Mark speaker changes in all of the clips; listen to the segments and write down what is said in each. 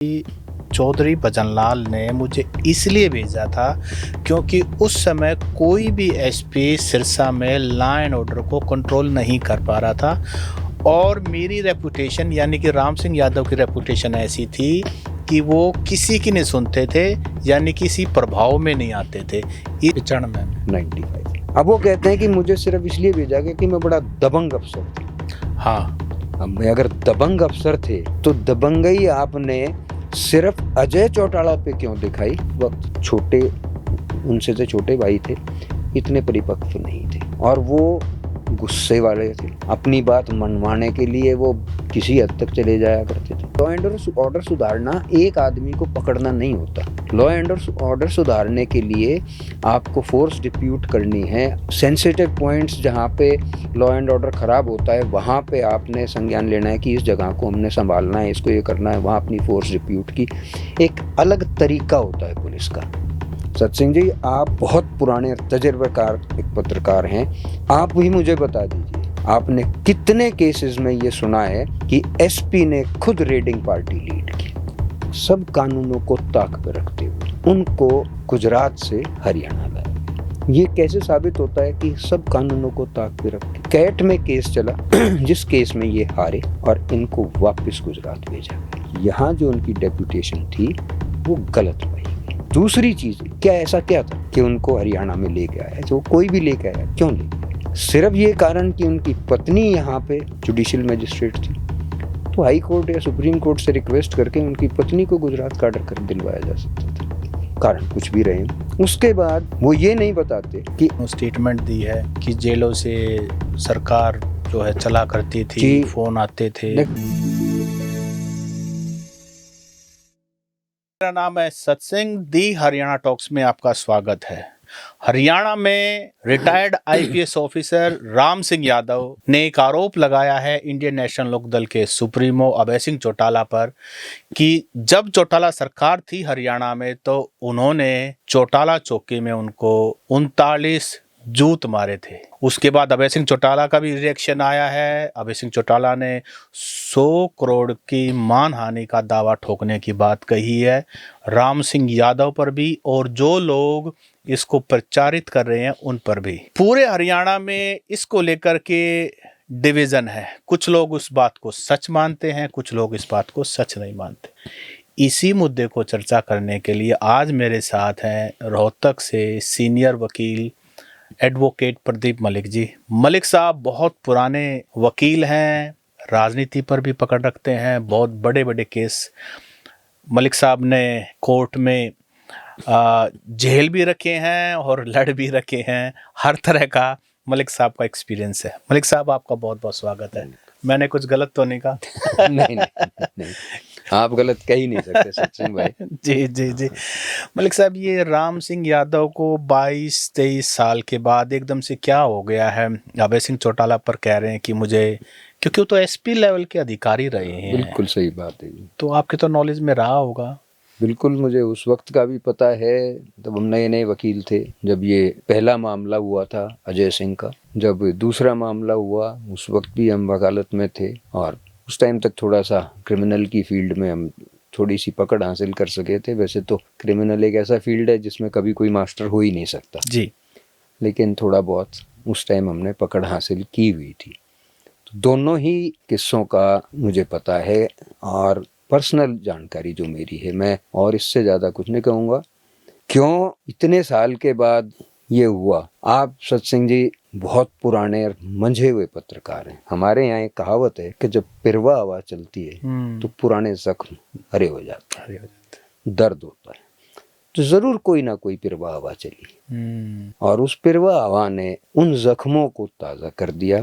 Speaker 1: चौधरी भजनलाल ने मुझे इसलिए भेजा था क्योंकि उस समय कोई भी एसपी सिरसा में लॉ एंड ऑर्डर को कंट्रोल नहीं कर पा रहा था और मेरी रेपुटेशन यानी कि राम सिंह यादव की रेपुटेशन ऐसी थी कि वो किसी की नहीं सुनते थे, यानी किसी प्रभाव में नहीं आते थे। इस क्षण में
Speaker 2: 95 अब वो कहते हैं कि मुझे सिर्फ इसलिए भेजा गया कि मैं बड़ा दबंग अफसर था।
Speaker 1: हाँ,
Speaker 2: अब मैं अगर दबंग अफसर थे तो दबंगई आपने सिर्फ अजय चौटाला पे क्यों दिखाई? वक्त छोटे, उनसे तो छोटे भाई थे, इतने परिपक्व नहीं थे और वो गुस्से वाले थे। अपनी बात मनवाने के लिए वो किसी हद तक चले जाया करते थे। लॉ एंड ऑर्डर सुधारना एक आदमी को पकड़ना नहीं होता। लॉ एंड ऑर्डर सुधारने के लिए आपको फोर्स डिप्यूट करनी है। सेंसिटिव पॉइंट्स जहाँ पे लॉ एंड ऑर्डर खराब होता है वहाँ पे आपने संज्ञान लेना है कि इस जगह को हमने संभालना है, इसको ये करना है। वहाँ अपनी फोर्स डिप्यूट की एक अलग तरीका होता है पुलिस का। सत्सिंह जी, आप बहुत पुराने तजुर्बेकार एक पत्रकार हैं, आप भी मुझे बता दीजिए, आपने कितने केसेस में ये सुना है कि एसपी ने खुद रेडिंग पार्टी लीड की, सब कानूनों को ताक पर रखते हुए उनको गुजरात से हरियाणा लाया? ये कैसे साबित होता है कि सब कानूनों को ताक पे रख के? कैट में केस चला जिस केस में ये हारे और इनको वापस गुजरात भेजा। यहाँ जो उनकी डेपुटेशन थी वो गलत हुई। दूसरी चीज, क्या ऐसा क्या था कि उनको हरियाणा में लेके आया? जो कोई भी लेके आया, क्यों लेके आया? सिर्फ ये कारण कि उनकी पत्नी यहाँ पे जुडिशियल मजिस्ट्रेट थी, तो हाई कोर्ट या सुप्रीम कोर्ट से रिक्वेस्ट करके उनकी पत्नी को गुजरात का ऑर्डर कर दिलवाया जा सकता था। कारण कुछ भी रहे, उसके बाद वो ये नहीं बताते कि
Speaker 1: स्टेटमेंट दी है कि जेलों से सरकार जो है चला करती थी, फोन आते थे। मेरा नाम है सत्सिंह, दी हरियाणा टॉक्स में आपका स्वागत है। हरियाणा में retired IPS officer Ram Singh Yadav ने एक आरोप लगाया है इंडियन नेशनल लोकदल के सुप्रीमो अभय सिंह चौटाला पर कि जब चौटाला सरकार थी हरियाणा में तो उन्होंने चौटाला चौकी में उनको 39 जूत मारे थे। उसके बाद अभय सिंह चौटाला का भी रिएक्शन आया है। अभय सिंह चौटाला ने 100 करोड़ की मानहानि का दावा ठोकने की बात कही है राम सिंह यादव पर भी, और जो लोग इसको प्रचारित कर रहे हैं उन पर भी। पूरे हरियाणा में इसको लेकर के डिवीजन है। कुछ लोग उस बात को सच मानते हैं, कुछ लोग इस बात को सच नहीं मानते। इसी मुद्दे को चर्चा करने के लिए आज मेरे साथ हैं रोहतक से सीनियर वकील एडवोकेट प्रदीप मलिक जी। मलिक साहब बहुत पुराने वकील हैं, राजनीति पर भी पकड़ रखते हैं, बहुत बड़े बड़े केस मलिक साहब ने कोर्ट में जेल भी रखे हैं और लड़ भी रखे हैं। हर तरह का मलिक साहब का एक्सपीरियंस है। मलिक साहब, आपका बहुत बहुत स्वागत है। मैंने कुछ गलत तो नहीं कहा?
Speaker 2: नहीं, आप गलत कह ही नहीं सकते सचिन भाई।
Speaker 1: जी जी जी। मलिक साहब, ये राम सिंह यादव को 22-23 साल के बाद एकदम से क्या हो गया है? अभय सिंह चौटाला पर कह रहे हैं कि मुझे, क्योंकि वो तो एसपी लेवल के अधिकारी रहे हैं।
Speaker 2: बिल्कुल सही बात है।
Speaker 1: तो आपके तो नॉलेज में रहा होगा।
Speaker 2: बिल्कुल, मुझे उस वक्त का भी पता है। तब हम नए नए वकील थे जब ये पहला मामला हुआ था अजय सिंह का। जब दूसरा मामला हुआ उस वक्त भी हम वकालत में थे और उस टाइम तक थोड़ा सा क्रिमिनल की फील्ड में हम थोड़ी सी पकड़ हासिल कर सके थे। वैसे तो क्रिमिनल एक ऐसा फील्ड है जिसमें कभी कोई मास्टर हो ही नहीं सकता
Speaker 1: जी,
Speaker 2: लेकिन थोड़ा बहुत उस टाइम हमने पकड़ हासिल की हुई थी। तो दोनों ही किस्सों का मुझे पता है और पर्सनल जानकारी जो मेरी है, मैं और इससे ज़्यादा कुछ नहीं कहूँगा। क्यों इतने साल के बाद ये हुआ? आप सत्सिंह जी बहुत पुराने और मंझे हुए पत्रकार हैं। हमारे यहाँ एक कहावत है कि जब पिरवा हवा चलती है तो पुराने जख्म हरे हो जाते हैं, दर्द होता है। तो जरूर कोई ना कोई पिरवा हवा चली और उस पिरवा हवा ने उन जख्मों को ताज़ा कर दिया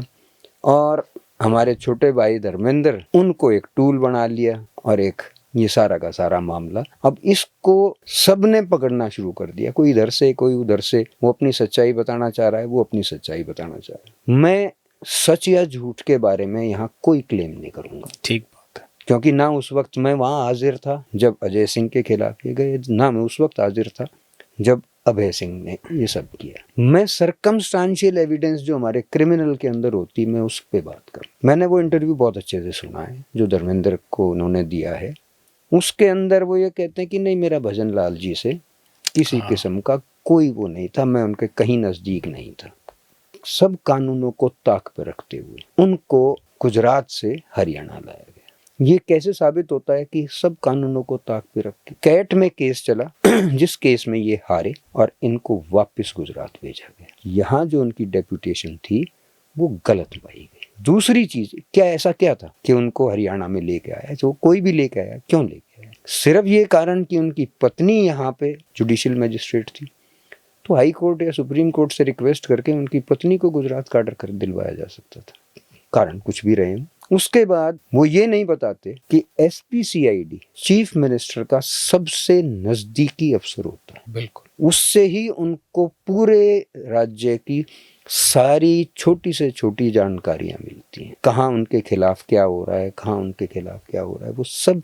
Speaker 2: और हमारे छोटे भाई धर्मेंद्र उनको एक टूल बना लिया और एक ये सारा का सारा मामला अब इसको सबने पकड़ना शुरू कर दिया। कोई इधर से कोई उधर से, वो अपनी सच्चाई बताना चाह रहा है, वो अपनी सच्चाई बताना चाह रहा है। मैं सच या झूठ के बारे में यहाँ कोई क्लेम नहीं करूंगा।
Speaker 1: ठीक बात है।
Speaker 2: क्योंकि ना उस वक्त मैं वहाँ हाजिर था जब अजय सिंह के खिलाफ ये गए, ना मैं उस वक्त हाजिर था जब अभय सिंह ने ये सब किया। मैं सर्कमस्टांशियल एविडेंस जो हमारे क्रिमिनल के अंदर होती, मैं उस पे बात करूं। मैंने वो इंटरव्यू बहुत अच्छे से सुना है जो धर्मेंद्र को उन्होंने दिया है उसके अंदर वो ये कहते हैं कि नहीं, मेरा भजन लाल जी से किसी किस्म का कोई वो नहीं था, मैं उनके कहीं नजदीक नहीं था। सब कानूनों को ताक पर रखते हुए उनको गुजरात से हरियाणा लाया गया। ये कैसे साबित होता है कि सब कानूनों को ताक पे रख के कैट में केस चला जिस केस में ये हारे और इनको वापस गुजरात भेजा गया। यहाँ जो उनकी डेपुटेशन थी वो गलत पाई गई। दूसरी चीज, क्या ऐसा क्या था कि उनको हरियाणा में लेके आया? जो कोई भी लेके आया, क्यों लेके आया? सिर्फ ये कारण कि उनकी पत्नी यहाँ पे जुडिशियल मजिस्ट्रेट थी, तो हाई कोर्ट या सुप्रीम कोर्ट से रिक्वेस्ट करके उनकी पत्नी को गुजरात का ऑर्डर कर दिलवाया जा सकता था। कारण कुछ भी रहे। उसके बाद वो ये नहीं बताते कि SPCID चीफ मिनिस्टर का सबसे नजदीकी अफसर होता है।
Speaker 1: बिल्कुल।
Speaker 2: उससे ही उनको पूरे राज्य की सारी छोटी से छोटी जानकारियां मिलती हैं। कहाँ उनके खिलाफ क्या हो रहा है, कहाँ उनके खिलाफ क्या हो रहा है, वो सब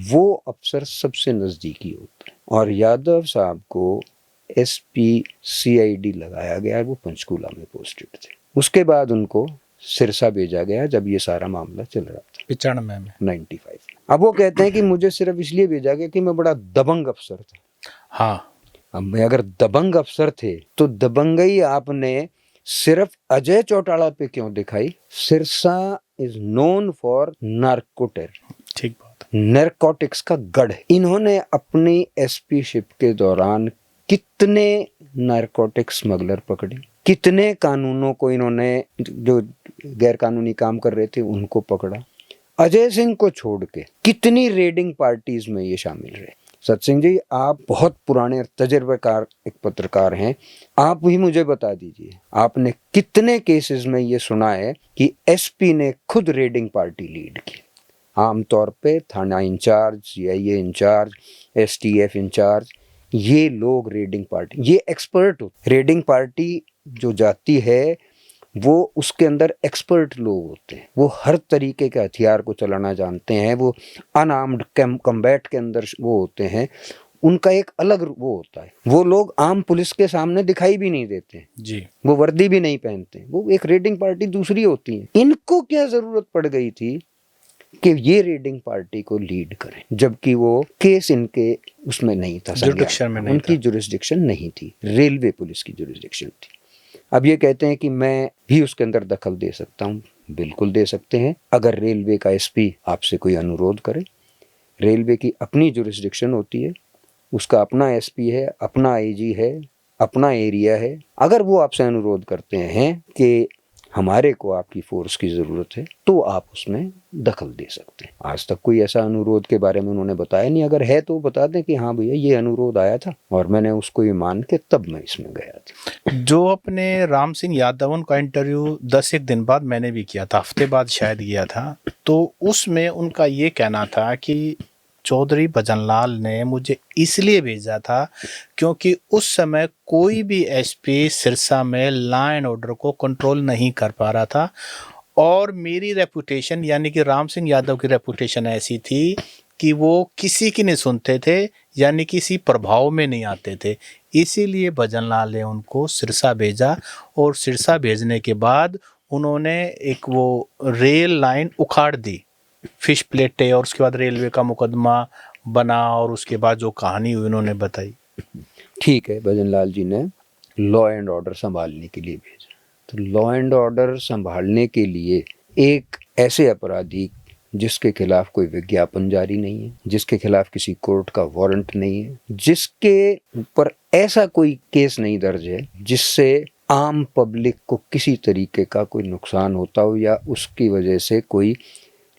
Speaker 2: वो अफसर सबसे नजदीकी होता है। और यादव साहब को SPCID लगाया गया, वो पंचकूला में पोस्टेड थे। उसके बाद उनको सिरसा भेजा गया जब ये सारा मामला चल रहा था
Speaker 1: 95 में
Speaker 2: 95। अब वो कहते हैं कि मुझे सिर्फ इसलिए भेजा गया कि मैं बड़ा दबंग अफसर था।
Speaker 1: हाँ,
Speaker 2: अब मैं अगर दबंग अफसर थे तो दबंगई आपने सिर्फ अजय चौटाला पे क्यों दिखाई? सिरसा इज नोन फॉर नार्कोटेर,
Speaker 1: ठीक बात।
Speaker 2: नैरकोटिक्स का गढ़ है। इन्होंने अपनी SP शिप के दौरान कितने नार्कोटिक स्मगलर पकड़े, कितने कानूनों को इन्होंने, जो गैर कानूनी काम कर रहे थे उनको पकड़ा। अजय सिंह को छोड़ के कितनी रेडिंग पार्टीज में ये शामिल रहे। सत्सिंह जी, आप बहुत पुराने और तजर्बेकार एक पत्रकार हैं, आप भी मुझे बता दीजिए, आपने कितने केसेस में ये सुना है कि SP ने खुद रेडिंग पार्टी लीड की? आमतौर पे थाना incharge, CIA incharge, STF incharge, ये लोग रेडिंग पार्टी, ये एक्सपर्ट होते। रेडिंग पार्टी जो जाती है वो उसके अंदर एक्सपर्ट लोग होते हैं, वो हर तरीके के हथियार को चलाना जानते हैं, वो अनआर्म्ड कम्बैट के अंदर वो होते हैं, उनका एक अलग वो होता है। वो लोग आम पुलिस के सामने दिखाई भी नहीं देते
Speaker 1: जी,
Speaker 2: वो वर्दी भी नहीं पहनते, वो एक रेडिंग पार्टी दूसरी होती है। इनको क्या जरूरत पड़ गई थी कि ये रेडिंग पार्टी को लीड करें, जबकि वो केस इनके उसमें नहीं था,
Speaker 1: जुरिडिक्शन में नहीं
Speaker 2: उनकी जुरिस्डिक्शन नहीं थी, रेलवे पुलिस की जुरिस्डिक्शन थी। अब ये कहते हैं कि मैं भी उसके अंदर दखल दे सकता हूँ, बिल्कुल दे सकते हैं, अगर रेलवे का SP आपसे कोई अनुरोध करे। रेलवे की अपनी जुरिस्डिक्शन होती है, उसका अपना SP है, अपना AG है, अपना एरिया है। अगर वो आपसे अनुरोध करते हैं कि हमारे को आपकी फोर्स की ज़रूरत है, तो आप उसमें दखल दे सकते हैं। आज तक कोई ऐसा अनुरोध के बारे में उन्होंने बताया नहीं। अगर है तो बता दें कि हाँ भैया ये अनुरोध आया था और मैंने उसको ये मान के तब मैं इसमें गया था।
Speaker 1: जो अपने राम सिंह यादव उनका इंटरव्यू 10 दिन बाद मैंने भी किया था, हफ्ते बाद शायद गया था, तो उसमें उनका ये कहना था कि चौधरी भजनलाल ने मुझे इसलिए भेजा था क्योंकि उस समय कोई भी SP सिरसा में लॉ एंड ऑर्डर को कंट्रोल नहीं कर पा रहा था, और मेरी रेपुटेशन यानी कि राम सिंह यादव की रेपुटेशन ऐसी थी कि वो किसी की नहीं सुनते थे, यानी किसी प्रभाव में नहीं आते थे। इसीलिए भजनलाल ने उनको सिरसा भेजा, और सिरसा भेजने के बाद उन्होंने एक वो रेल लाइन उखाड़ दी, फिश प्लेटें, और उसके बाद रेलवे का मुकदमा बना, और उसके बाद जो कहानी हुई उन्होंने बताई।
Speaker 2: ठीक है, भजनलाल जी ने लॉ एंड ऑर्डर संभालने के लिए भेजा। तो लॉ एंड ऑर्डर संभालने के लिए एक ऐसे अपराधी जिसके खिलाफ कोई विज्ञापन जारी नहीं है, जिसके खिलाफ किसी कोर्ट का वारंट नहीं है, जिसके ऊपर ऐसा कोई केस नहीं दर्ज है जिससे आम पब्लिक को किसी तरीके का कोई नुकसान होता हो या उसकी वजह से कोई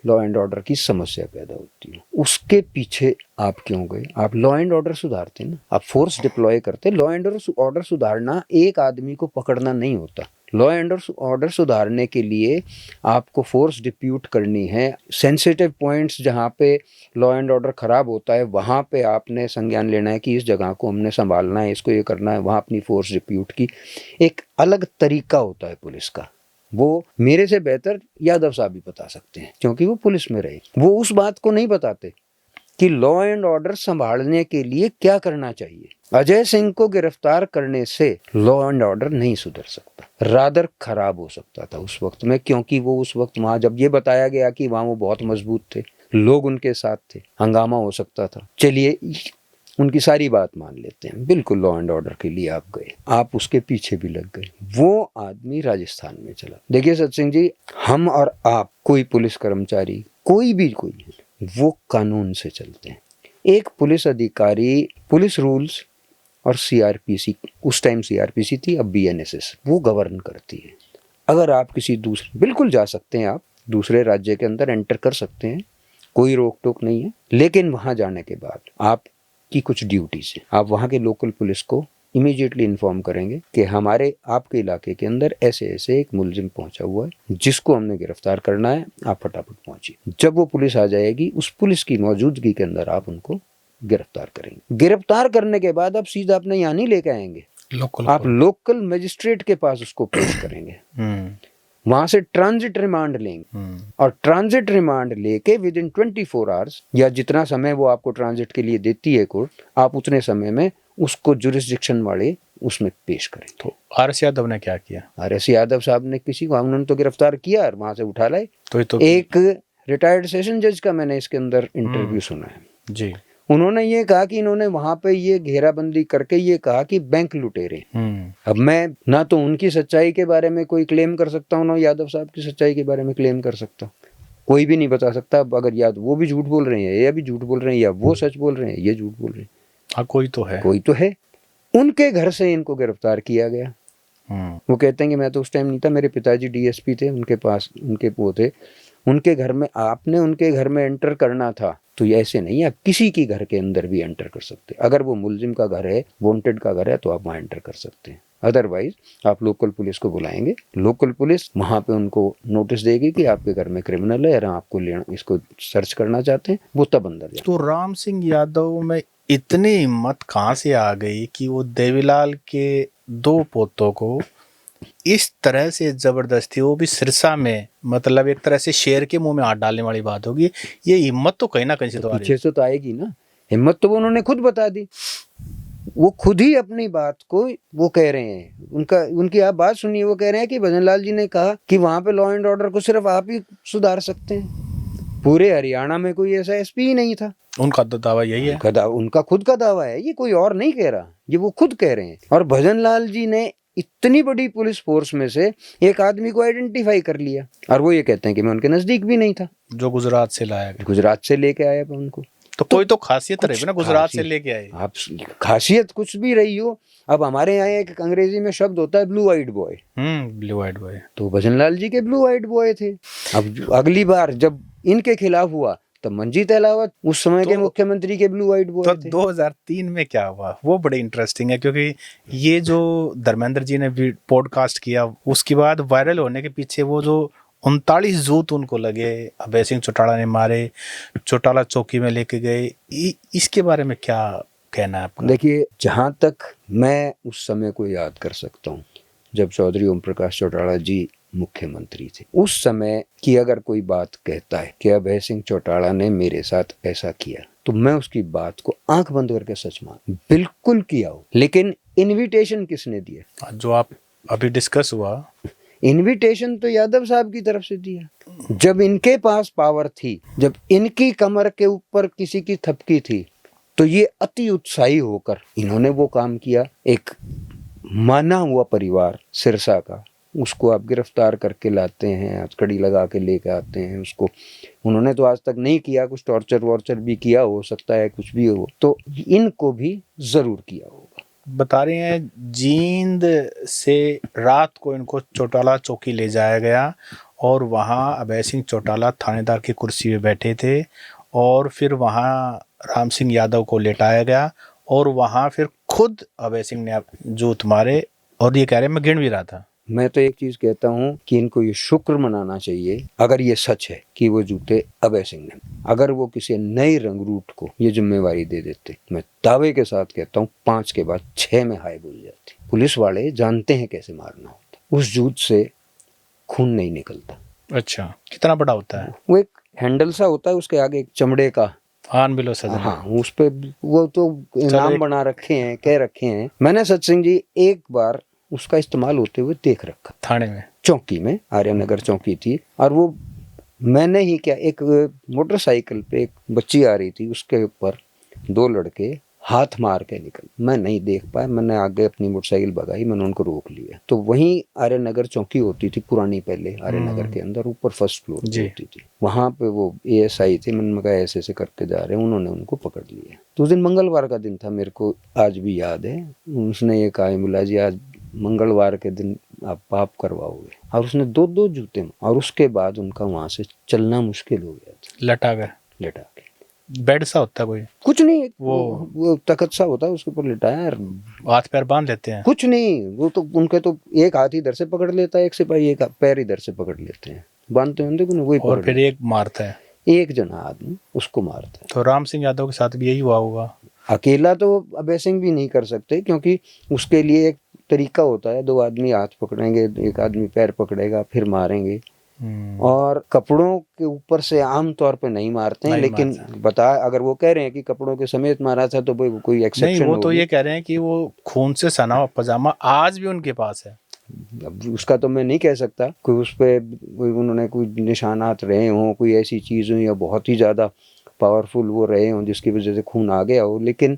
Speaker 2: लॉ एंड ऑर्डर की समस्या पैदा होती है, उसके पीछे आप क्यों गए? आप लॉ एंड ऑर्डर सुधारते ना, आप फोर्स डिप्लॉय करते। लॉ एंड ऑर्डर सुधारना एक आदमी को पकड़ना नहीं होता। लॉ एंड ऑर्डर सुधारने के लिए आपको फोर्स डिप्यूट करनी है। सेंसिटिव पॉइंट्स जहाँ पे लॉ एंड ऑर्डर खराब होता है वहाँ पे आपने संज्ञान लेना है कि इस जगह को हमने संभालना है, इसको ये करना है, वहाँ अपनी फोर्स डिप्यूट की एक अलग तरीका होता है पुलिस का। वो मेरे से बेहतर यादव साहब भी बता सकते हैं क्योंकि वो पुलिस में रहे। वो उस बात को नहीं बताते कि लॉ एंड ऑर्डर संभालने के लिए क्या करना चाहिए। अजय सिंह को गिरफ्तार करने से लॉ एंड ऑर्डर नहीं सुधर सकता, रादर खराब हो सकता था उस वक्त में, क्योंकि वो उस वक्त वहां जब ये बताया गया कि वहां वो बहुत मजबूत थे, लोग उनके साथ थे, हंगामा हो सकता था। चलिए उनकी सारी बात मान लेते हैं, बिल्कुल लॉ एंड ऑर्डर के लिए आप गए, आप उसके पीछे भी लग गए। वो आदमी राजस्थान में चला। देखिए सत्सिंह जी, हम और आप, कोई पुलिस कर्मचारी, कोई भी कोई, वो कानून से चलते हैं। एक पुलिस अधिकारी पुलिस रूल्स और सीआरपीसी, उस टाइम सीआरपीसी थी, अब बीएनएसएस, वो गवर्न करती है। अगर आप किसी दूसरे, बिल्कुल जा सकते हैं, आप दूसरे राज्य के अंदर एंटर कर सकते हैं, कोई रोक टोक नहीं है, लेकिन वहां जाने के बाद आपकी कुछ ड्यूटीज है। आप वहां के लोकल पुलिस को इमीडिएटली इन्फॉर्म करेंगे कि हमारे आपके इलाके के अंदर ऐसे ऐसे एक मुलजिम पहुंचा हुआ है जिसको हमने गिरफ्तार करना है, आप फटाफट पहुंचिए। जब वो पुलिस आ जाएगी, उस पुलिस की मौजूदगी के अंदर आप उनको गिरफ्तार करेंगे। गिरफ्तार करने के बाद आप सीधा अपने यहाँ नहीं लेके आएंगे, आप लोकल मजिस्ट्रेट के पास उसको पेश करेंगे, वहां से ट्रांजिट रिमांड लेंगे, और ट्रांजिट रिमांड लेके विद इन 24 आवर्स, या जितना समय वो आपको ट्रांजिट के लिए देती है कोर्ट, आप उतने समय में उसको जुरिस्डिक्शन वाले उसमें पेश करें।
Speaker 1: तो आर.एस. यादव ने क्या किया?
Speaker 2: आर.एस. यादव साहब ने किसी को, उन्होंने तो गिरफ्तार किया और वहां से उठा लाए।
Speaker 1: तो
Speaker 2: एक रिटायर्ड सेशन जज का मैंने इसके अंदर इंटरव्यू सुना है
Speaker 1: जी,
Speaker 2: उन्होंने ये कहा कि इन्होंने वहां पे ये घेराबंदी करके ये कहा कि बैंक लुटेरे। अब मैं ना तो उनकी सच्चाई के बारे में कोई क्लेम कर सकता हूँ, ना यादव साहब की सच्चाई के बारे में क्लेम कर सकता हूँ। कोई भी नहीं बता सकता। अगर या तो वो भी झूठ बोल रहे हैं, या भी झूठ बोल रहे हैं, या वो सच बोल रहे हैं, ये झूठ बोल रहे हैं।
Speaker 1: हाँ, कोई तो है,
Speaker 2: कोई तो है। उनके घर से इनको गिरफ्तार किया गया। वो कहते हैं कि मैं तो उस टाइम नहीं था, मेरे पिताजी डीएसपी थे, उनके पास उनके वो थे, उनके घर में, आपने उनके घर में एंटर करना था तो ये ऐसे नहीं, आप किसी की घर के अंदर भी एंटर कर सकते हैं। अगर वो मुलजिम का घर है, वांटेड का घर है, तो आप वहाँ एंटर कर सकते हैं। अदरवाइज आप लोकल पुलिस को बुलाएंगे, लोकल पुलिस वहां पे उनको नोटिस देगी कि आपके घर में क्रिमिनल है, या आपको लेना, इसको सर्च करना चाहते हैं, वो तब अंदर जाए।
Speaker 1: तो राम सिंह यादव में इतनी हिम्मत कहाँ से आ गई कि वो देवीलाल के 2 पोतों को इस तरह से जबरदस्ती, वो भी सिरसा में, मतलब एक तरह से शेर के मुंह में हाथ डालने वाली बात होगी। ये हिम्मत तो कहीं ना कहीं से तो आ रही
Speaker 2: पीछे से तो आएगी ना। हिम्मत तो वो उन्होंने खुद बता दी, वो खुद ही अपनी बात को वो कह रहे हैं। उनकी आप बात सुनिए, वो कह रहे हैं कि भजनलाल जी ने कहा कि वहां पे लॉ एंड ऑर्डर को सिर्फ आप ही सुधार सकते हैं, पूरे हरियाणा में कोई ऐसा एसपी ही नहीं था।
Speaker 1: उनका तो दावा यही है,
Speaker 2: उनका खुद का दावा है, ये कोई और नहीं कह रहा, ये वो खुद कह रहे हैं। और भजनलाल जी ने इतनी बड़ी पुलिस फोर्स में से एक आदमी को आइडेंटिफाई कर लिया, और वो ये कहते हैं कि मैं उनके नजदीक भी नहीं था,
Speaker 1: जो गुजरात से लाया गया,
Speaker 2: गुजरात से लेके आया उनको।
Speaker 1: तो कोई तो खासियत रही ना, गुजरात से लेके आए।
Speaker 2: आप खासियत कुछ भी रही हो। अब हमारे यहाँ एक अंग्रेजी में शब्द होता है blue eyed boy.
Speaker 1: Blue eyed boy, तो
Speaker 2: भजनलाल जी के ब्लू आइड बॉय थे। अब अगली बार जब इनके खिलाफ हुआ तब मंजीत अहलावत उस समय के मुख्यमंत्री के ब्लू आइड बॉय थे।
Speaker 1: 2003 में क्या हुआ वो बड़े इंटरेस्टिंग है, क्योंकि ये जो धर्मेंद्र जी ने पॉडकास्ट किया, उसके बाद वायरल होने के पीछे वो जो 39 जूत उनको लगे, अभय सिंह चौटाला ने मारे, चौटाला चौकी में लेके गए, इसके बारे में क्या कहना है आपका?
Speaker 2: देखिए, जहां तक मैं उस समय को याद कर सकता हूँ, जब चौधरी ओम प्रकाश चौटाला जी मुख्यमंत्री थे, उस समय की अगर कोई बात कहता है कि अभय सिंह चौटाला ने मेरे साथ ऐसा किया, तो मैं उसकी बात को आंख बंद करके सच मान, बिल्कुल किया हो। लेकिन इनविटेशन किसने दिया?
Speaker 1: जो आप अभी डिस्कस हुआ,
Speaker 2: इनविटेशन तो यादव साहब की तरफ से दिया। जब इनके पास पावर थी, जब इनकी कमर के ऊपर किसी की थपकी थी, तो ये अति उत्साही होकर इन्होंने वो काम किया। एक माना हुआ परिवार सिरसा का, उसको आप गिरफ्तार करके लाते हैं, हथकड़ी लगा के लेके आते हैं उसको। उन्होंने तो आज तक नहीं किया, कुछ टॉर्चर वॉर्चर भी किया हो सकता है, कुछ भी हो, तो इनको भी जरूर किया होगा।
Speaker 1: बता रहे हैं जींद से रात को इनको चौटाला चौकी ले जाया गया, और वहाँ अभय सिंह चौटाला थानेदार की कुर्सी पे बैठे थे, और फिर वहाँ राम सिंह यादव को लेटाया गया, और वहाँ फिर खुद अभय सिंह ने जूत मारे, और ये कह रहे हैं मैं गिन भी रहा था।
Speaker 2: मैं तो एक चीज कहता हूँ कि इनको ये शुक्र मनाना चाहिए, अगर ये सच है कि वो जूते अभय सिंह ने, अगर वो किसी नए रंगरूट को ये जिम्मेवारी दे देते, मैं दावे के साथ कहता हूँ 5 के बाद 6 में हाई बोल जाती। पुलिस वाले जानते हैं कैसे मारना होता, उस जूत से खून नहीं निकलता।
Speaker 1: अच्छा, कितना बड़ा होता है?
Speaker 2: वो एक हैंडल सा होता है, उसके आगे एक चमड़े का
Speaker 1: बिलो सदर,
Speaker 2: हाँ, उस पे वो तो नाम बना रखे हैं, कह रखे हैं। मैंने सत्सिंह जी एक बार उसका इस्तेमाल होते हुए देख रखा,
Speaker 1: थाने में,
Speaker 2: चौकी में, आर्यनगर चौकी थी, और वो मैंने ही क्या, एक मोटरसाइकिल पे एक बच्ची आ रही थी, उसके ऊपर दो लड़के हाथ मार के निकल, मैं नहीं देख पाया, मैंने आगे अपनी मोटरसाइकिल भगाई, मैंने उनको रोक लिया। तो वहीं आर्यनगर चौकी होती थी पुरानी, पहले आर्यनगर के अंदर ऊपर फर्स्ट फ्लोर पे होती थी, वहां पे वो एएसआई थे, मैंने कहा ऐसे ऐसे करके जा रहे हैं, उन्होंने उनको पकड़ लिया। तो उस दिन मंगलवार का दिन था, मेरे को आज भी याद है। उसने ये कहा, बोला जी आज मंगलवार के दिन आप पाप करवाओगे, और उसने दो दो जूते, और उसके बाद उनका वहां से चलना मुश्किल हो गया था।
Speaker 1: लटा गए,
Speaker 2: लेटा के,
Speaker 1: बेड सा होता है कोई,
Speaker 2: कुछ नहीं,
Speaker 1: वो
Speaker 2: तखत सा होता है, उसके ऊपर लिटाया यार,
Speaker 1: हाथ पैर बांध लेते हैं।
Speaker 2: कुछ नहीं, वो तो उनके तो एक हाथ इधर से पकड़ लेता है एक सिपाही, एक पैर इधर से पकड़ लेते हैं, बांधते हैं देखो, वही
Speaker 1: और
Speaker 2: पकड़
Speaker 1: फिर
Speaker 2: लेते
Speaker 1: एक मारता है।
Speaker 2: हैं। एक जना आदमी उसको मारता है।
Speaker 1: तो राम सिंह यादव के साथ भी यही हुआ होगा।
Speaker 2: अकेला तो अभय सिंह भी नहीं कर सकते, क्योंकि उसके लिए एक तरीका होता है, दो आदमी हाथ पकड़ेंगे, एक आदमी पैर पकड़ेगा, फिर मारेंगे। और कपड़ों के ऊपर से आम तौर पे नहीं मारते हैं,
Speaker 1: नहीं
Speaker 2: लेकिन बता, अगर वो कह रहे हैं कि कपड़ों के समेत मारा था तो भाई कोई
Speaker 1: नहीं,
Speaker 2: एक्सेप्शन
Speaker 1: वो तो ये कह रहे हैं कि वो खून से सना हुआ पजामा आज भी उनके पास है।
Speaker 2: अब उसका तो मैं नहीं कह सकता, कोई उस पे उन्होंने कोई निशानात रहे हों, कोई ऐसी चीज़ हो, या बहुत ही ज़्यादा पावरफुल वो रहे हों जिसकी वजह से खून आ गया हो, लेकिन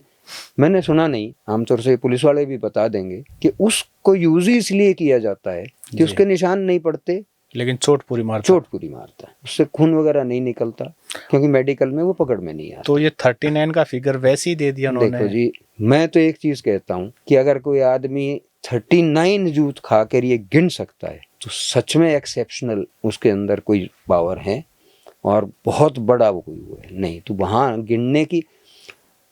Speaker 2: मैंने सुना नहीं। आमतौर से पुलिस वाले भी बता देंगे कि उसको यूज ही इसलिए किया जाता है कि उसके निशान नहीं पड़ते,
Speaker 1: लेकिन चोट पूरी मारता
Speaker 2: चोट पूरी मारता है, उससे खून वगैरह नहीं निकलता, क्योंकि मेडिकल में वो पकड़ में नहीं आता।
Speaker 1: तो ये 39 का फिगर वैसे ही दे दिया उन्होंने।
Speaker 2: देखो जी, मैं तो एक चीज कहता हूँ कि अगर कोई आदमी 39 जूत खा कर ये गिन सकता है तो सच में एक्सेप्शनल उसके अंदर कोई पावर है, और बहुत बड़ा वो कोई वो है। नहीं तो वहां गिनने की,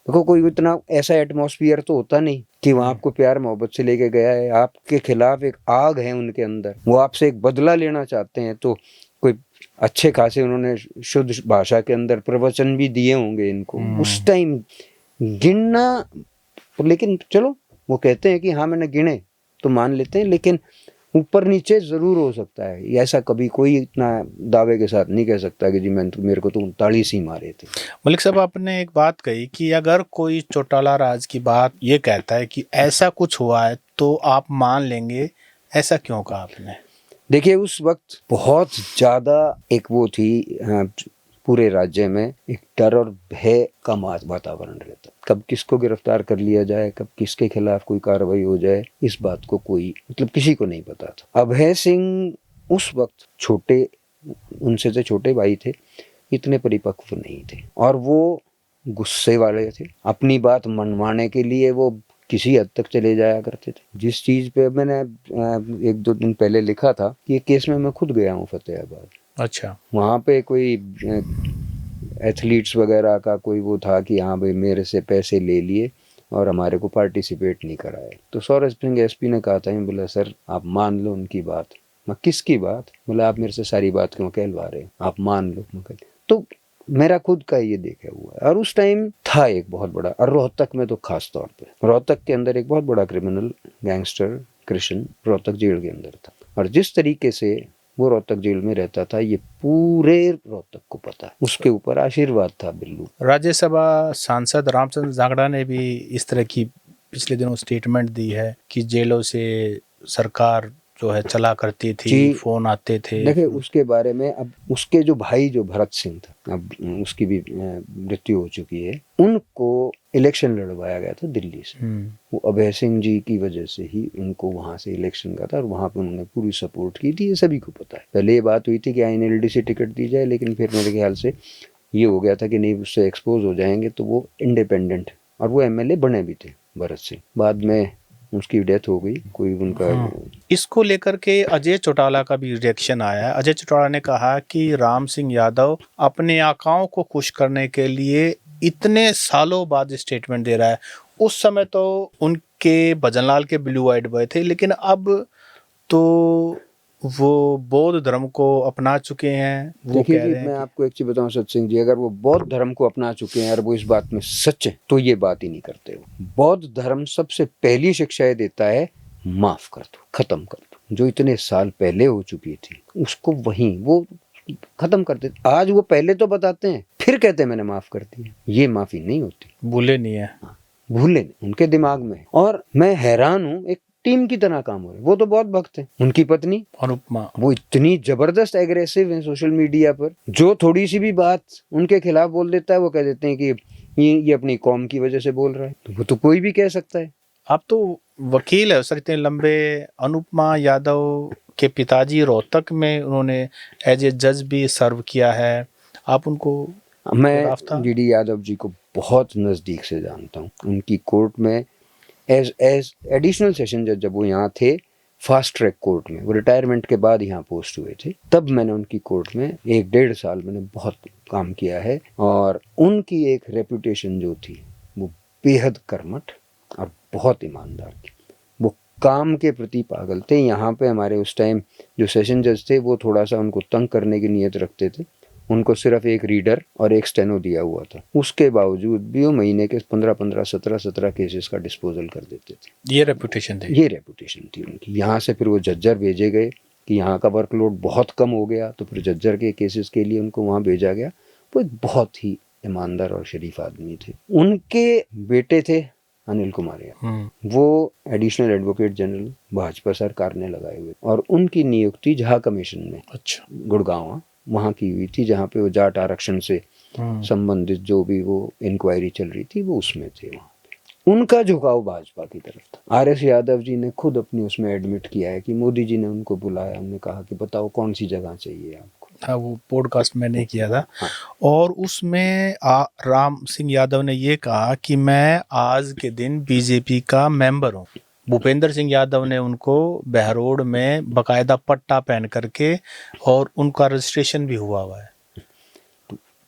Speaker 2: देखो कोई इतना ऐसा एटमॉस्फेयर तो होता नहीं कि वहां आपको प्यार मोहब्बत से लेके गया है, आपके खिलाफ एक आग है उनके अंदर, वो आपसे एक बदला लेना चाहते हैं। तो कोई अच्छे खासे उन्होंने शुद्ध भाषा के अंदर प्रवचन भी दिए होंगे इनको उस टाइम, गिनना। लेकिन चलो वो कहते हैं कि हाँ मैंने गिने, तो मान लेते हैं, लेकिन ऊपर नीचे जरूर हो सकता है। ऐसा कभी कोई इतना दावे के साथ नहीं कह सकता कि जी मेरे को तो 39 ही मारे थे।
Speaker 1: मलिक साहब, आपने एक बात कही कि अगर कोई चौटाला राज की बात ये कहता है कि ऐसा कुछ हुआ है तो आप मान लेंगे, ऐसा क्यों कहा आपने?
Speaker 2: देखिए उस वक्त बहुत ज्यादा एक वो थी, पूरे राज्य में एक डर और भय का वातावरण रहता, कब किसको गिरफ्तार कर लिया जाए, कब किसके खिलाफ कोई कार्रवाई हो जाए, इस बात को कोई मतलब किसी को नहीं पता था। अभय सिंह उस वक्त छोटे, उनसे तो छोटे भाई थे, इतने परिपक्व नहीं थे, और वो गुस्से वाले थे, अपनी बात मनवाने के लिए वो किसी हद तक चले जाया करते थे। जिस चीज पे मैंने 1-2 दिन पहले लिखा था कि ये केस में मैं खुद गया हूँ फतेहाबाद।
Speaker 1: अच्छा।
Speaker 2: वहाँ पे कोई एथलीट्स वगैरह का कोई वो था कि हाँ भाई मेरे से पैसे ले लिए और हमारे को पार्टिसिपेट नहीं कराए। तो सौरभ सिंह एसपी ने कहा था, बोला सर आप मान लो उनकी बात। मैं किसकी बात? बोला आप मेरे से सारी बात क्यों कहलवा रहे हो, आप मान लो। मैं तो मेरा खुद का ये देखा हुआ है। और उस टाइम था एक बहुत बड़ा, और रोहतक में तो खास तौर पे, रोहतक के अंदर एक बहुत बड़ा criminal gangster Krishna Rohtak jail के अंदर था, और जिस तरीके से वो रोहतक जेल में रहता था ये पूरे रोहतक को पता है। उसके ऊपर आशीर्वाद था बिल्लू।
Speaker 1: राज्यसभा सांसद रामचंद्र जांगड़ा ने भी इस तरह की पिछले दिनों स्टेटमेंट दी है कि जेलों से सरकार जो है चला करती थी, फोन आते थे।
Speaker 2: देखिए उसके बारे में, अब उसके जो भाई जो भरत सिंह था, अब उसकी भी मृत्यु हो चुकी है, उनको इलेक्शन लड़वाया गया था दिल्ली से। वो अभय सिंह जी की वजह से ही उनको वहां से इलेक्शन का था, और वहां पे उन्होंने पूरी सपोर्ट की थी, ये सभी को पता है। पहले ये बात हुई थी कि INLD से टिकट दी जाए, लेकिन फिर मेरे ख्याल से ये हो गया था कि नहीं उससे एक्सपोज हो जाएंगे, तो वो इंडिपेंडेंट, और वो MLA बने भी थे भरत सिंह। बाद में उसकी डेथ हो गई, कोई उनका
Speaker 1: इसको लेकर के अजय चौटाला का भी रिएक्शन आया है। अजय चौटाला ने कहा कि राम सिंह यादव अपने आकाओं को खुश करने के लिए इतने सालों बाद स्टेटमेंट दे रहा है। उस समय तो उनके भजनलाल के ब्लू आइड बॉय थे, लेकिन अब तो वो बौद्ध धर्म को अपना चुके हैं। वो कह रहे हैं,
Speaker 2: मैं आपको एक चीज बताऊं सत्सिंह जी, अगर वो बौद्ध धर्म को अपना चुके हैं और वो इस बात में सच है तो ये बात ही नहीं करते हो। बौद्ध धर्म सबसे पहली शिक्षा देता है माफ कर दो, खत्म कर दो। जो इतने साल पहले हो चुकी थी उसको वहीं वो खत्म कर देते। आज वो पहले तो बताते हैं फिर कहते हैं मैंने माफ कर दिया, ये माफी नहीं होती।
Speaker 1: भूले नहीं है,
Speaker 2: भूले नहीं, उनके दिमाग में। और मैं हैरान हूं, एक टीम की तरह काम हो रहे हैं। वो तो बहुत भक्त हैं। उनकी पत्नी
Speaker 1: अनुपमा,
Speaker 2: वो इतनी जबरदस्त एग्रेसिव है सोशल मीडिया पर, जो थोड़ी सी भी बात उनके खिलाफ बोल देता है वो कह देते हैं कि ये अपनी कौम की वजह से बोल रहा है। तो वो तो कोई भी कह सकता है।
Speaker 1: आप तो वकील है सर इतने लंबे। अनुपमा यादव के पिताजी रोहतक में उन्होंने एज ए जज भी सर्व किया है। आप उनको
Speaker 2: मैं
Speaker 1: राफ्ता?
Speaker 2: डीडी यादव जी को बहुत नज़दीक से जानता हूँ। उनकी कोर्ट में एज एडिशनल सेशन जज जब वो यहाँ थे, फास्ट ट्रैक कोर्ट में, वो रिटायरमेंट के बाद यहाँ पोस्ट हुए थे, तब मैंने उनकी कोर्ट में 1-1.5 साल मैंने बहुत काम किया है। और उनकी एक रेपुटेशन जो थी वो बेहद कर्मठ और बहुत ईमानदार थी। वो काम के प्रति पागल थे। यहाँ पे हमारे उस टाइम जो सेशन जज थे वो थोड़ा सा उनको तंग करने की नीयत रखते थे। उनको सिर्फ एक रीडर और एक स्टेनो दिया हुआ था, उसके बावजूद भी वो महीने के 15-15, 17-17 केसेस का डिस्पोजल कर देते थे।
Speaker 1: ये रेपुटेशन थी।
Speaker 2: ये रेपुटेशन थी उनकी। यहाँ से फिर वो जज्जर भेजे गए कि यहाँ का वर्कलोड बहुत कम हो गया, तो फिर जज्जर के केसेस के लिए उनको वहाँ भेजा गया। वो एक बहुत ही ईमानदार और शरीफ आदमी थे। उनके बेटे थे अनिल कुमार यादव, वो एडिशनल एडवोकेट जनरल भाजपा सरकार ने लगाए हुए, और उनकी नियुक्ति झा कमीशन में,
Speaker 1: अच्छा,
Speaker 2: गुड़गांव वहाँ की हुई थी, जहाँ पे वो जाट आरक्षण से संबंधित जो भी वो इंक्वायरी चल रही थी वो उसमें थे। वहाँ पे उनका झुकाव भाजपा की तरफ था। आर एस यादव जी ने खुद अपनी उसमें एडमिट किया है कि मोदी जी ने उनको बुलाया, उन्होंने कहा कि बताओ कौन सी जगह चाहिए आपको।
Speaker 1: हाँ, वो पॉडकास्ट मैंने किया था।
Speaker 2: हाँ।
Speaker 1: और उसमें राम सिंह यादव ने ये कहा कि मैं आज के दिन बीजेपी का मेंबर हूँ। भूपेंद्र सिंह यादव ने उनको बहरोड में बकायदा पट्टा पहन करके, और उनका रजिस्ट्रेशन भी हुआ है।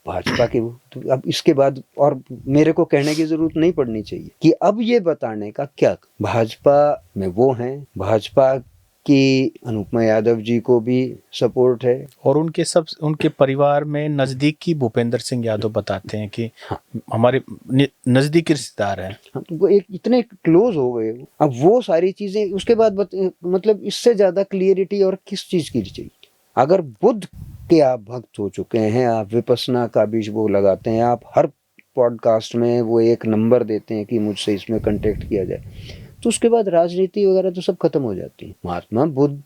Speaker 2: भाजपा के तो अब इसके बाद और मेरे को कहने की जरूरत नहीं पड़नी चाहिए कि अब ये बताने का क्या भाजपा में वो हैं। भाजपा की अनुपमा यादव जी को भी सपोर्ट है,
Speaker 1: और उनके परिवार में नजदीकी भूपेंद्र सिंह यादव बताते हैं कि
Speaker 2: हाँ,
Speaker 1: हमारे नजदीकी रिश्तेदार हैं।
Speaker 2: तो वो एक इतने क्लोज हो गए। अब वो सारी चीजें उसके बाद मतलब इससे ज्यादा क्लियरिटी और किस चीज की चाहिए। अगर बुद्ध के आप भक्त हो चुके हैं, आप विपस्सना का भी वो लगाते हैं, आप हर पॉडकास्ट में वो एक नंबर देते हैं कि मुझसे इसमें कांटेक्ट किया जाए, तो उसके बाद राजनीति वगैरह तो सब खत्म हो जाती है। महात्मा बुद्ध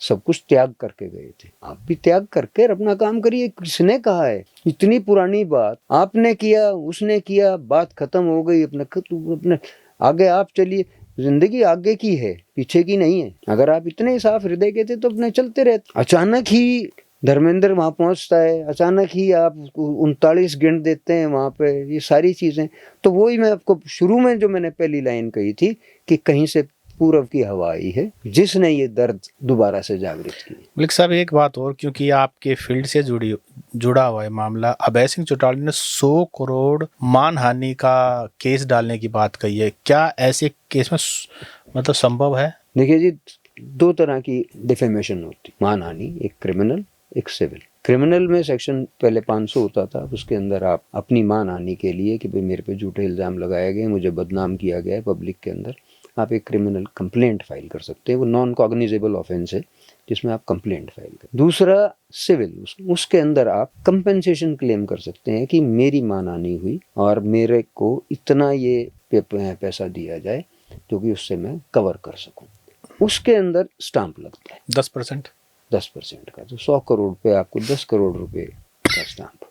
Speaker 2: सब कुछ त्याग करके गए थे, आप भी त्याग करके अपना काम करिए। किसने कहा है इतनी पुरानी बात आपने किया, उसने किया, बात खत्म हो गई, अपने आगे आप चलिए। जिंदगी आगे की है, पीछे की नहीं है। अगर आप इतने साफ हृदय के थे तो अपने चलते रहते। अचानक ही धर्मेंद्र वहां पहुंचता है, अचानक ही आप 39 गिन देते हैं वहां पे, ये सारी चीजें। तो वही मैं आपको शुरू में जो मैंने पहली लाइन कही थी कि कहीं से पूर्व की हवा आई है जिसने ये दर्द दोबारा से जागृत किया।
Speaker 1: मलिक साहब, एक बात और, क्योंकि आपके फील्ड से जुड़ा हुआ है मामला, अभय सिंह चौटाला ने 100 करोड़ मानहानि का केस डालने की बात कही है। क्या ऐसे केस में मतलब संभव है?
Speaker 2: देखिए जी, 2 तरह की डिफेमेशन होती, मानहानि, एक क्रिमिनल, एक सिविल। क्रिमिनल में सेक्शन पहले 500 होता था, उसके अंदर आप अपनी मानहानि के लिए कि भाई मेरे पे झूठे इल्जाम लगाए गए, मुझे बदनाम किया गया है पब्लिक के अंदर, आप एक क्रिमिनल कंप्लेंट फाइल कर सकते हैं। वो नॉन कॉग्निजेबल ऑफेंस है जिसमें आप कंप्लेंट फाइल कर। दूसरा सिविल, उसके अंदर आप कंपेंसेशन क्लेम कर सकते हैं कि मेरी मानहानि हुई और मेरे को इतना ये पैसा दिया जाए जो कि उससे मैं कवर कर सकूं। उसके अंदर स्टाम्प लगता है 10% का, तो 100 करोड़ पे आपको 10 करोड़ रुपए का स्टाम्प।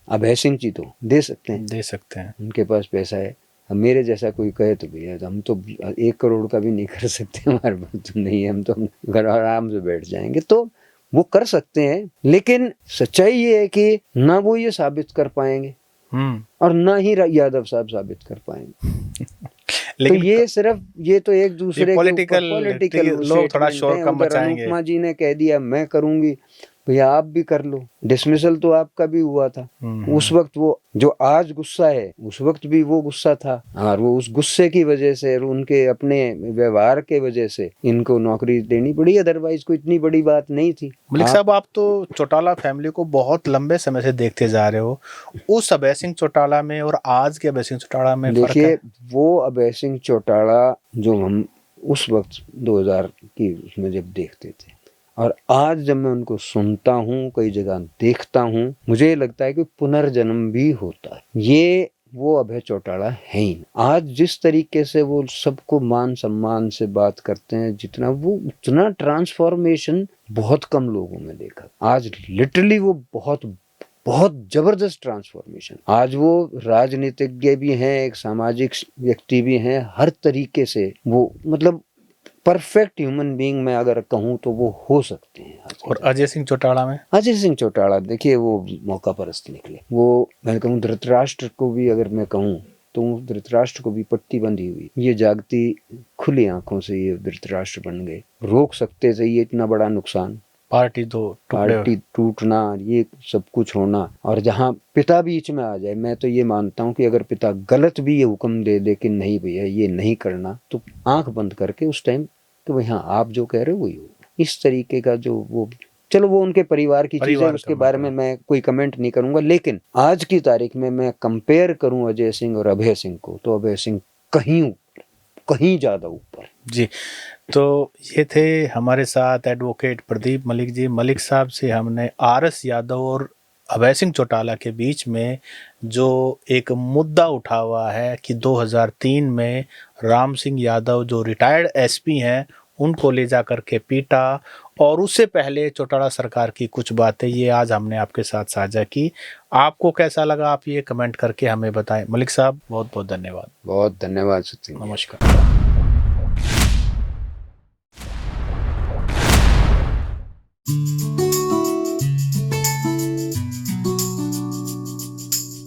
Speaker 2: अभय सिंह जी तो दे सकते हैं, उनके पास पैसा है। अब मेरे जैसा कोई कहे तो भैया हम तो 1 करोड़ का भी नहीं कर सकते, हमारे पास तो नहीं है, हम तो घर आराम से बैठ जाएंगे। तो वो कर सकते हैं, लेकिन सच्चाई ये है कि ना वो ये साबित कर पाएंगे और ना ही यादव साहब साबित कर पाएंगे। लेकिन तो ये सिर्फ ये तो एक दूसरे के पॉलिटिकल
Speaker 1: लोग थोड़ा शोर कम मचाएंगे।
Speaker 2: अनुपमा जी ने कह दिया मैं करूंगी, भैया आप भी कर लो। डिसमिसल तो आपका भी हुआ था उस वक्त। वो जो आज गुस्सा है उस वक्त भी वो गुस्सा था, और वो उस गुस्से की वजह से और उनके अपने व्यवहार के वजह से इनको नौकरी देनी पड़ी, अदरवाइज कोई इतनी बड़ी बात नहीं थी।
Speaker 1: मलिक साहब, आप तो चौटाला फैमिली को बहुत लंबे समय से देखते जा रहे हो। उस अभय सिंह चौटाला में और आज के अभय सिंह चौटाला में फर्क है?
Speaker 2: देखिए, वो अभय सिंह चौटाला जो हम उस वक्त 2000 की उसमें जब देखते थे और आज जब मैं उनको सुनता हूँ, कई जगह देखता हूँ, मुझे लगता है कि पुनर्जन्म भी होता है। ये वो अभय चौटाला है ही नहीं। आज जिस तरीके से वो सबको मान सम्मान से बात करते हैं, जितना वो उतना ट्रांसफॉर्मेशन बहुत कम लोगों में देखा। आज लिटरली वो बहुत जबरदस्त ट्रांसफॉर्मेशन। आज वो राजनीतिज्ञ भी हैं, एक सामाजिक व्यक्ति भी हैं, हर तरीके से वो मतलब परफेक्ट ह्यूमन बीइंग मैं अगर कहूँ तो वो हो सकते हैं।
Speaker 1: और अजय सिंह चौटाला में,
Speaker 2: अजय सिंह चौटाला देखिए वो मौका परस्त निकले। वो मैं कहूँ धृतराष्ट्र को भी अगर मैं कहूँ तो धृतराष्ट्र को भी पट्टी बंधी हुई, ये जागती खुली आंखों से ये धृतराष्ट्र बन गए। रोक सकते थे ये इतना बड़ा नुकसान,
Speaker 1: पार्टी
Speaker 2: टूटना, ये सब कुछ होना। और जहाँ पिता बीच में आ जाए, मैं तो ये मानता हूँ कि अगर पिता गलत भी ये हुक्म दे दे कि नहीं भैया ये नहीं करना, तो आंख बंद करके उस टाइम तो भाई हाँ आप जो कह रहे हो वही हो। इस तरीके का जो वो, चलो वो उनके परिवार की चीज है, उसके बारे में मैं कोई कमेंट नहीं करूंगा। लेकिन आज की तारीख में मैं कंपेयर करूं अजय सिंह और अभय सिंह को, तो अभय सिंह कहीं ज्यादा ऊपर
Speaker 1: जी। तो ये थे हमारे साथ एडवोकेट प्रदीप मलिक जी। मलिक साहब से हमने आरएस यादव और अभय सिंह चौटाला के बीच में जो एक मुद्दा उठा हुआ है कि 2003 में राम सिंह यादव जो रिटायर्ड एसपी हैं उनको ले जा करके पीटा, और उससे पहले चौटाला सरकार की कुछ बातें, ये आज हमने आपके साथ साझा की। आपको कैसा लगा आप ये कमेंट करके हमें बताएं। मलिक साहब बहुत बहुत धन्यवाद।
Speaker 2: बहुत धन्यवाद सचिन।
Speaker 1: नमस्कार।